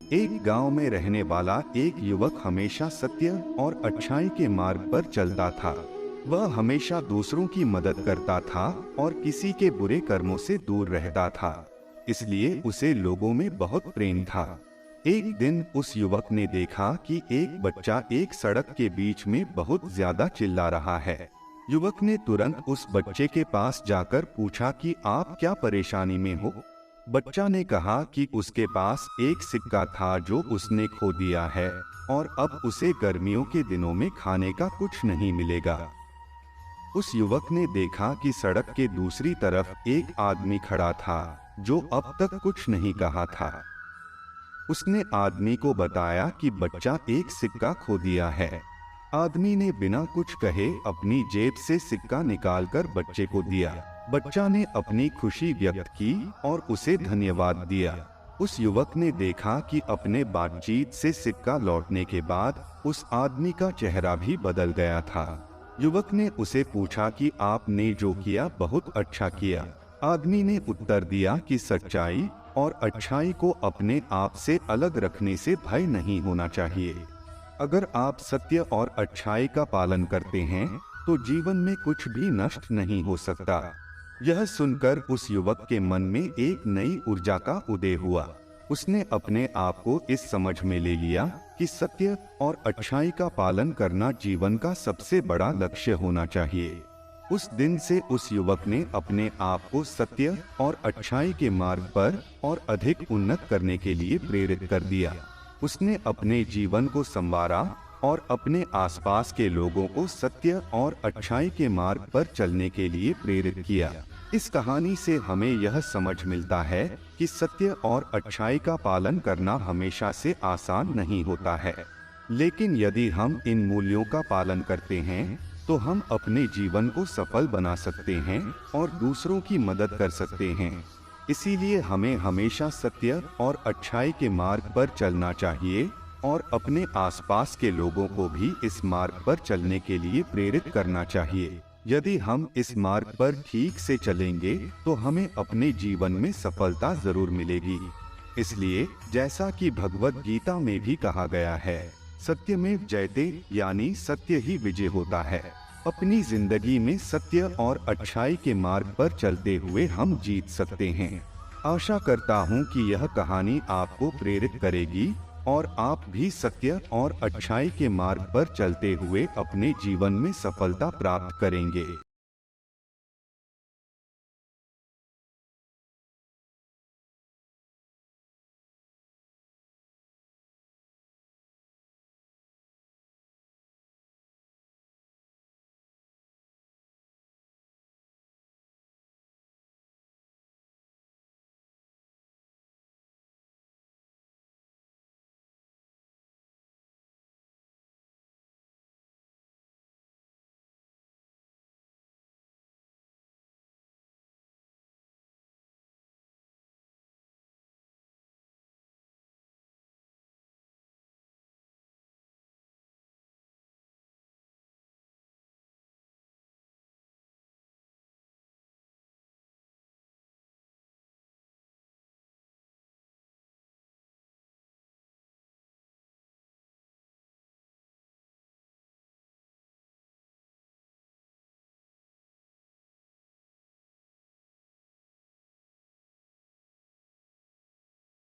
एक गांव में रहने वाला एक युवक हमेशा सत्य और अच्छाई के मार्ग पर चलता था। वह हमेशा दूसरों की मदद करता था और किसी के बुरे कर्मों से दूर रहता था। इसलिए उसे लोगों में बहुत प्रेम था। एक दिन उस युवक ने देखा कि एक बच्चा एक सड़क के बीच में बहुत ज्यादा चिल्ला रहा है। युवक ने तुरंत उस बच्चे के पास जाकर पूछा कि आप क्या परेशानी में हो। बच्चा ने कहा कि उसके पास एक सिक्का था जो उसने खो दिया है और अब उसे गर्मियों के दिनों में खाने का कुछ नहीं मिलेगा। उस युवक ने देखा कि सड़क के दूसरी तरफ एक आदमी खड़ा था जो अब तक कुछ नहीं कहा था। उसने आदमी को बताया कि बच्चा एक सिक्का खो दिया है। आदमी ने बिना कुछ कहे अपनी जेब से सिक्का निकालकर बच्चे को दिया। बच्चा ने अपनी खुशी व्यक्त की और उसे धन्यवाद दिया। उस युवक ने देखा कि अपने बातचीत से सिक्का लौटने के बाद उस आदमी का चेहरा भी बदल गया था। युवक ने उसे पूछा कि आपने जो किया बहुत अच्छा किया। आदमी ने उत्तर दिया कि सच्चाई और अच्छाई को अपने आप से अलग रखने से भय नहीं होना चाहिए। अगर आप सत्य और अच्छाई का पालन करते हैं तो जीवन में कुछ भी नष्ट नहीं हो सकता। यह सुनकर उस युवक के मन में एक नई ऊर्जा का उदय हुआ। उसने अपने आप को इस समझ में ले लिया कि सत्य और अच्छाई का पालन करना जीवन का सबसे बड़ा लक्ष्य होना चाहिए। उस दिन से उस युवक ने अपने आप को सत्य और अच्छाई के मार्ग पर और अधिक उन्नत करने के लिए प्रेरित कर दिया। उसने अपने जीवन को संवारा और अपने आसपास के लोगों को सत्य और अच्छाई के मार्ग पर चलने के लिए प्रेरित किया। इस कहानी से हमें यह समझ मिलता है कि सत्य और अच्छाई का पालन करना हमेशा से आसान नहीं होता है, लेकिन यदि हम इन मूल्यों का पालन करते हैं तो हम अपने जीवन को सफल बना सकते हैं और दूसरों की मदद कर सकते हैं। इसीलिए हमें हमेशा सत्य और अच्छाई के मार्ग पर चलना चाहिए और अपने आसपास के लोगों को भी इस मार्ग पर चलने के लिए प्रेरित करना चाहिए। यदि हम इस मार्ग पर ठीक से चलेंगे तो हमें अपने जीवन में सफलता जरूर मिलेगी। इसलिए जैसा कि भगवद गीता में भी कहा गया है, सत्यमेव जयते, यानी सत्य ही विजय होता है। अपनी जिंदगी में सत्य और अच्छाई के मार्ग पर चलते हुए हम जीत सकते हैं। आशा करता हूँ कि यह कहानी आपको प्रेरित करेगी और आप भी सत्य और अच्छाई के मार्ग पर चलते हुए अपने जीवन में सफलता प्राप्त करेंगे।